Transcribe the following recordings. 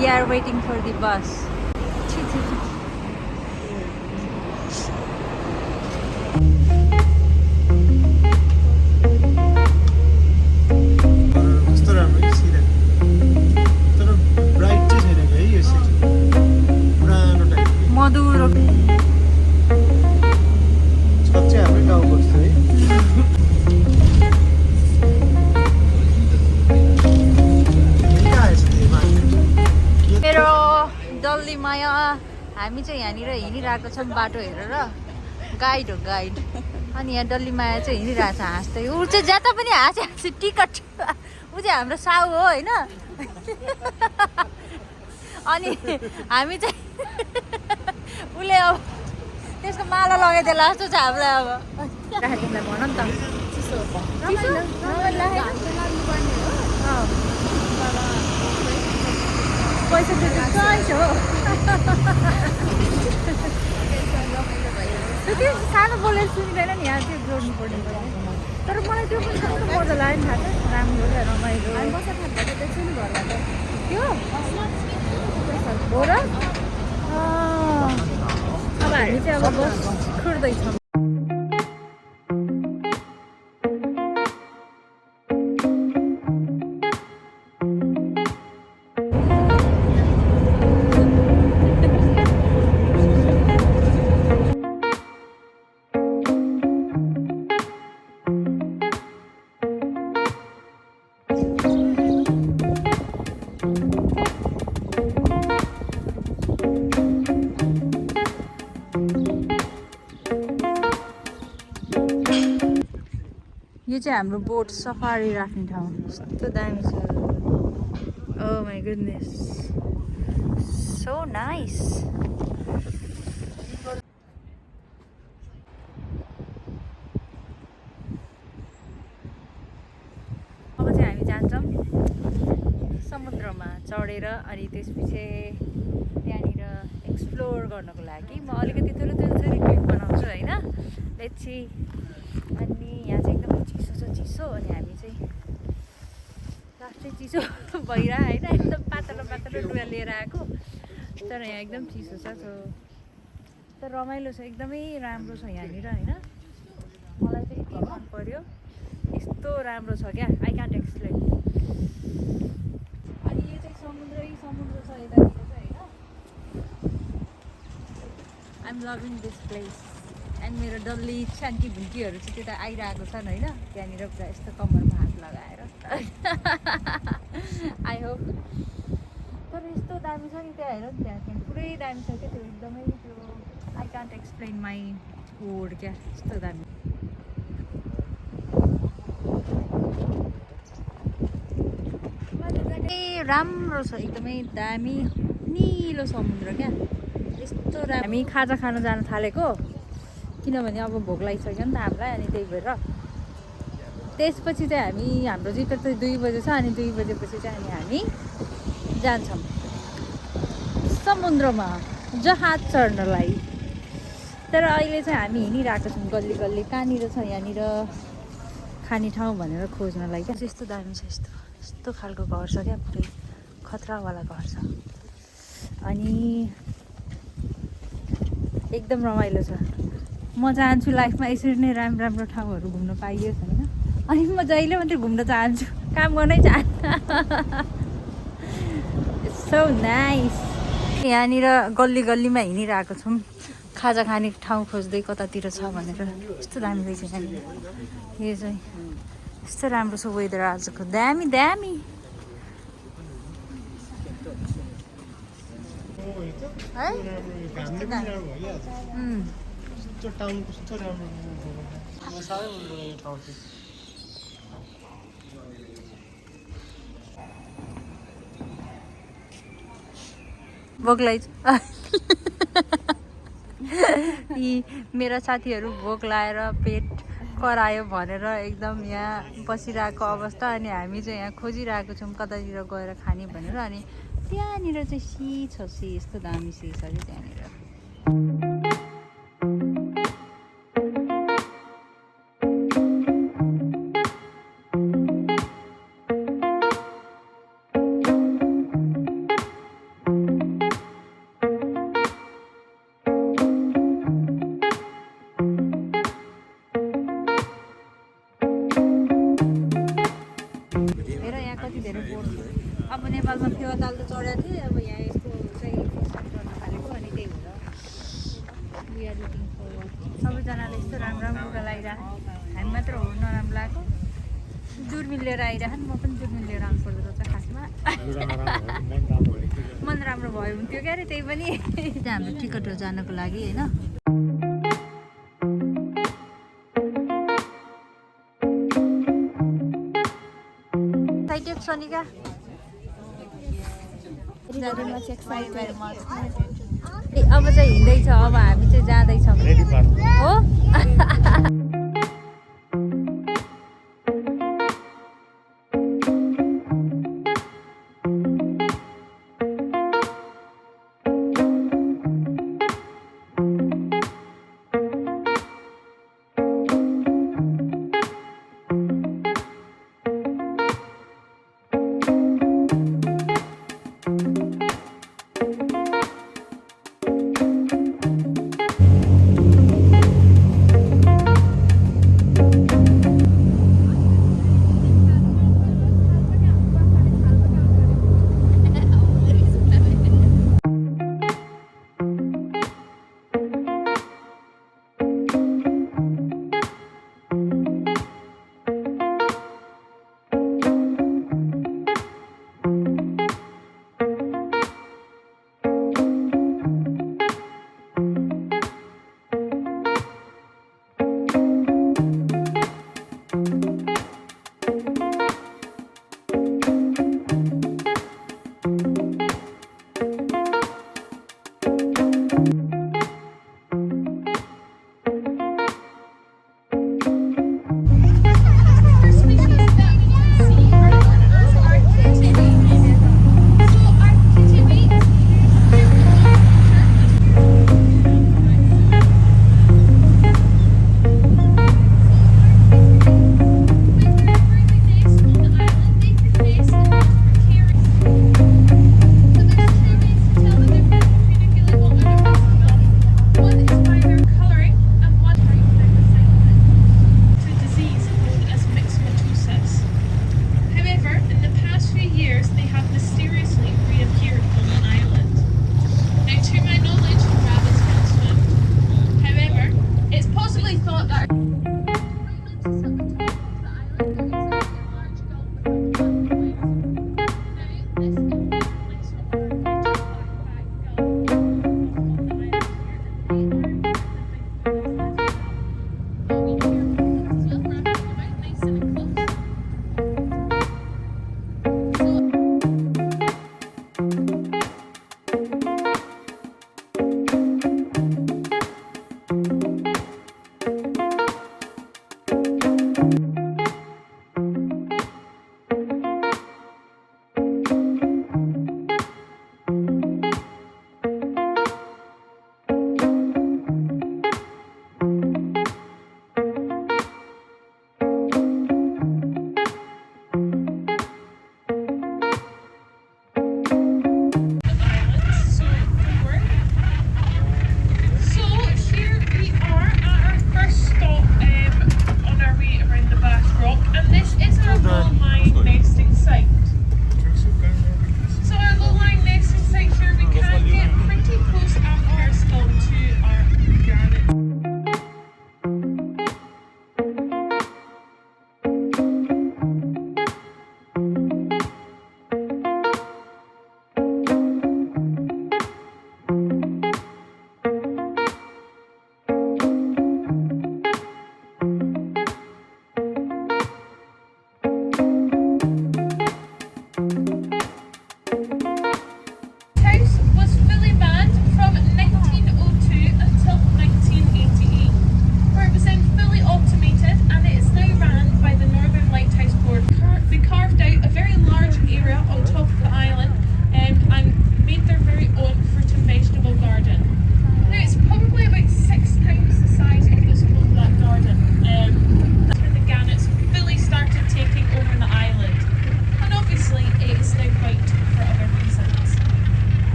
We are waiting for the bus. मधुरो मेरो डल्ली माया हामी चाहिँ यहाँनिर हिँडिरहेको छौँ बाटो हेरेर गाइड हो गाइड अनि यहाँ डल्ली माया चाहिँ हिँडिरहेको छ हाँस्दै ऊ चाहिँ जता पनि हाँसी टिकट ऊ चाहिँ हाम्रो साउ हो होइन अनि हामी चाहिँ उसले अब त्यसको माला लगाइदिएला जस्तो छ हामीलाई अब राखेर भन नि त पैसा चाहिँ हो त्यो सानो बोलेर सुनिँदैन नि यहाँ त्यो जोड्नु पर्ने तर मलाई त्यो पनि कस्तो मजा लाग्यो नि थाहा छ राम्रो रमाइलो त्यो हो र अब हामी चाहिँ अब बस कुर्दैछौँ यो चाहिँ हाम्रो बोट सफारी राख्ने ठाउँ कस्तो दामी छ ओ माई गुडनेस सो नाइस अब चाहिँ हामी जान्छौँ समुद्रमा चढेर अनि त्यसपछि त्यहाँनिर एक्सप्लोर गर्नको लागि म अलिकति थोरै क्लिप बनाउँछु होइन लेट्स सी अनि यहाँ चाहिँ एकदम चिसो अनि हामी चाहिँ लास्टै चिसो भइरह होइन एकदम पातलो लुगा लिएर आएको तर यहाँ एकदम चिसो छ तर रमाइलो छ एकदमै राम्रो छ यहाँनिर होइन मलाई चाहिँ यति मन पर्यो यस्तो राम्रो छ क्या आई क्यान्ट एक्सप्लेन अनि यो चाहिँ समुद्र छ यतातिर चाहिँ होइन I'm loving this place and मेरो डल्ली शान्ति भुन्कीहरू चाहिँ त्यता आइरहेको छन् होइन त्यहाँनिर पुरा यस्तो कम्मरमा हात लगाएर आई होप तर यस्तो दामी छ नि त्यहाँ हेर नि त्यहाँ पुरै दामी छ क्या त्यो एकदमै त्यो I can't explain my word क्या यस्तो दामी ए राम्रो छ एकदमै दामी निलो समुद्र क्या यस्तो हामी खाजा खान जान थालेको किनभने अब भोक लागिसक्यो नि त हामीलाई अनि त्यही भएर त्यसपछि चाहिँ हाम्रो जिटर चाहिँ 2 बजे छ अनि 2 बजेपछि चाहिँ हामी जान्छौँ समुद्रमा जहाज चढ्नलाई तर अहिले चाहिँ हामी हिँडिरहेको छौँ गल्ली कहाँनिर छ यहाँनिर खाने ठाउँ भनेर खोज्नलाई क्या यस्तो दामी छ यस्तो खालको घर छ क्या पुरै खतरावाला घर छ अनि एकदम रमाइलो छ म चाहन्छु लाइफमा यसरी नै राम्रो ठाउँहरू घुम्न पाइयोस् होइन अनि म जहिले मात्रै घुम्न चाहन्छु काम गर्नै चाहन्छु सो नाइस यहाँनिर गल्लीमा हिँडिरहेको छौँ खाजा खाने ठाउँ खोज्दै कतातिर छ भनेर यस्तो दामी रहेछ यहाँनिर यो चाहिँ यस्तो राम्रो छ वेदर आजको दामी है भोक लाग्छ यी मेरा साथीहरू भोक लाएर पेट करायो भनेर एकदम यहाँ बसिरहेको अवस्था अनि हामी चाहिँ यहाँ खोजिरहेको छौँ कतातिर गएर खाने भनेर अनि त्यहाँनिर चाहिँ सी छ यस्तो दामी सी छ कि त्यहाँनिर त चढेको थिएँ अब यहाँ यसको चाहिँ फर्स्ट गर्न थालेको अनि त्यही भएर वी आर लुकिङ फरवर्ड सबैजनाले यस्तो राम्रो राम्रो लुगा लगाइरहेको हामी मात्र हो नराम्रो लगाएको दुर्बिन लिएर आइरहन् म पनि दुर्बिन लिएर आउनु पर्दो रहेछ खासमा मन राम्रो भयो हुन्थ्यो क्या अरे त्यही पनि त्यहाँ हाम्रो टिकट हो जानको लागि होइन सोनिका ए अब चाहिँ हिँड्दैछ अब हामी चाहिँ जाँदैछौँ हो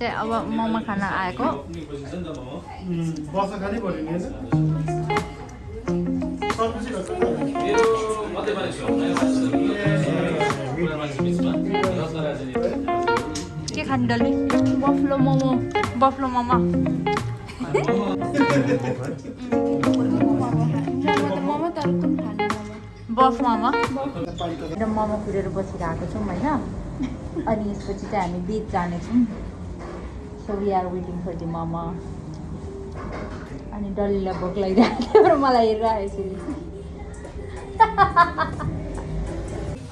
चाहिँ अब मोमो खान आएको के खाने डल्बी बफ्लो मोमो बफ मोमो मोमो खुलेर बसिरहेको छौँ होइन अनि यसपछि चाहिँ हामी बिच जानेछौँ so we are waiting for the momo अनि डल्लीलाई भोक लागिरहेको थियो मलाई हेरिरहेको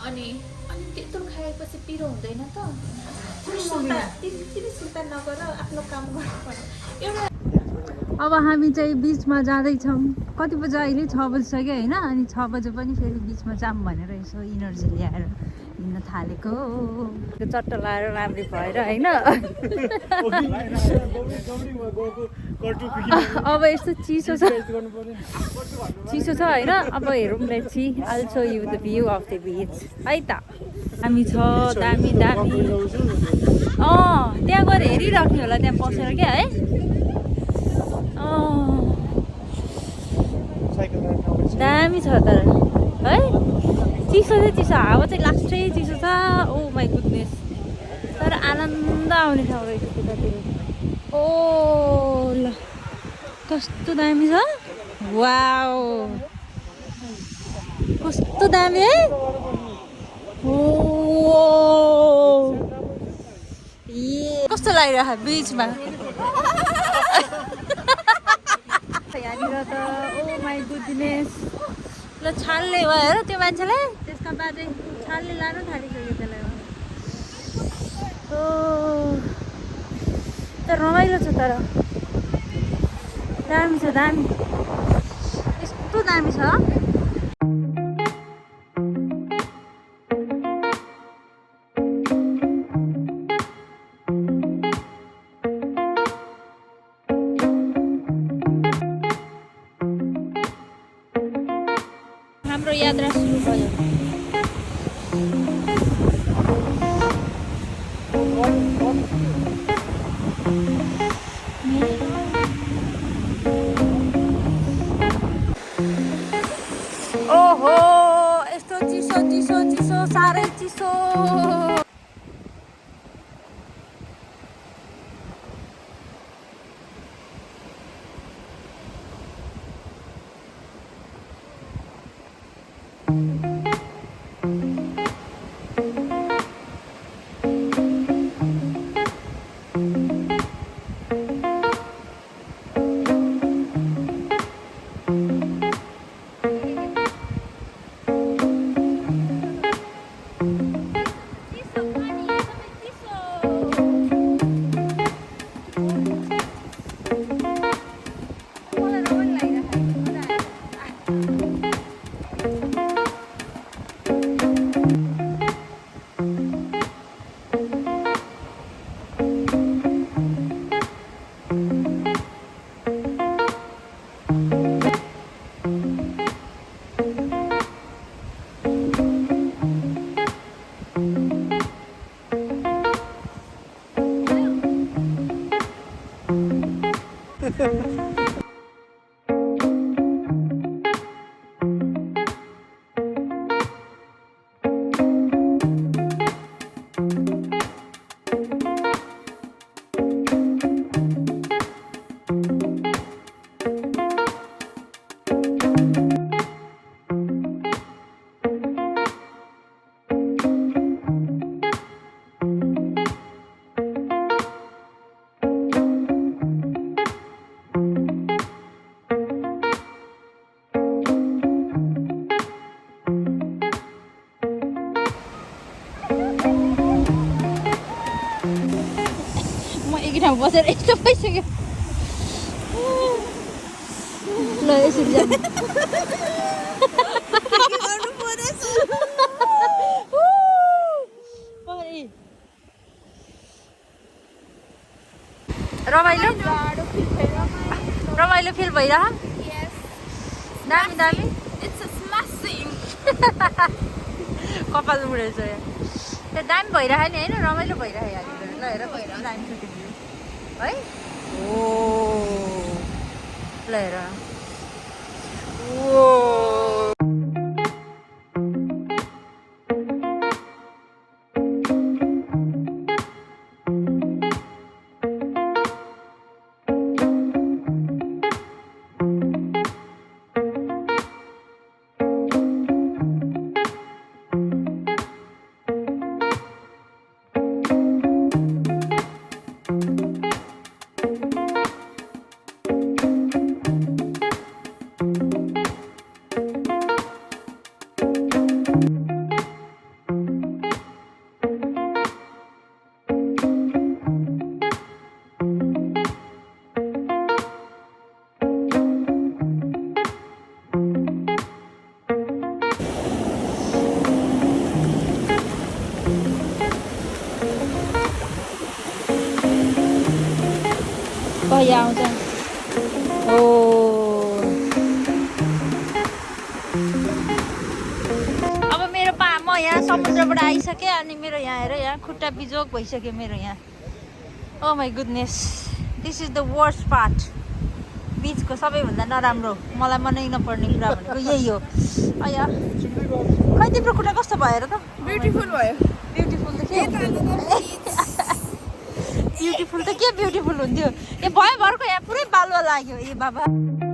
अनि त्यत्रो खाएपछि पिरो हुँदैन त तिमी सुर्ता नगर आफ्नो काम गर्नुपर्छ एउटा अब हामी चाहिँ बिचमा जाँदैछौँ कति बजी अहिले 6 बजिसक्यो होइन अनि 6 बजे पनि फेरि बिचमा जाऊँ भनेर यसो इनर्जी ल्याएर हिँड्न थालेको चट्ट लाएर राम्री भएर होइन अब यस्तो चिसो छ होइन अब हेरौँ let's see I'll show you the view of the beach है त दामी छ दामी त्यहाँ गएर हेरिराख्ने होला त्यहाँ बसेर क्या है दामी छ तर है चिसो चाहिँ चिसो हावा चाहिँ लास्टै चिसो छ ओ माई गुडनेस तर आनन्द आउने ठाउँ रहेछ त्यतातिर ओ ल कस्तो दामी छ वाउ कस्तो दामी है ओ कस्तो लागिरहेको बिचमा यहाँनिर त ओ माई गुडनेस ल छालले भयो हेर त्यो मान्छेलाई त्यसका बादै छालले लानु थालिसक्यो त्यसलाई ओ तर रमाइलो छ तर दामी छ दामी यस्तो दामी छ हाम्रो यात्रा सुरु भयो ओहो यस्तो चिसो चिसो चिसो साह्रै चिसो ठाउँ बसेर यस्तो भइसक्यो ल यसरी जानु रमाइलो फिल भइरह दामी दामी कपाल उडेछ दामी भइरह नि होइन रमाइलो भइरह ल हेर दामी छ है ओ ल हेर ओ कहिले आउँछ ओ अब मेरो म यहाँ समुद्रबाट आइसकेँ अनि मेरो यहाँ हेर यहाँ खुट्टा बिजोग भइसक्यो मेरो यहाँ oh my goodness this is the worst part बिचको सबैभन्दा नराम्रो मलाई मनै नपर्ने कुरा भनेको यही हो अया खै तिम्रो खुट्टा कस्तो भयो र त ब्युटिफुल भयो ब्युटिफुल त के ब्युटिफुल त के ब्युटिफुल हुन्थ्यो ए भयो भरको यहाँ पुरै बालुवा लाग्यो ए बाबा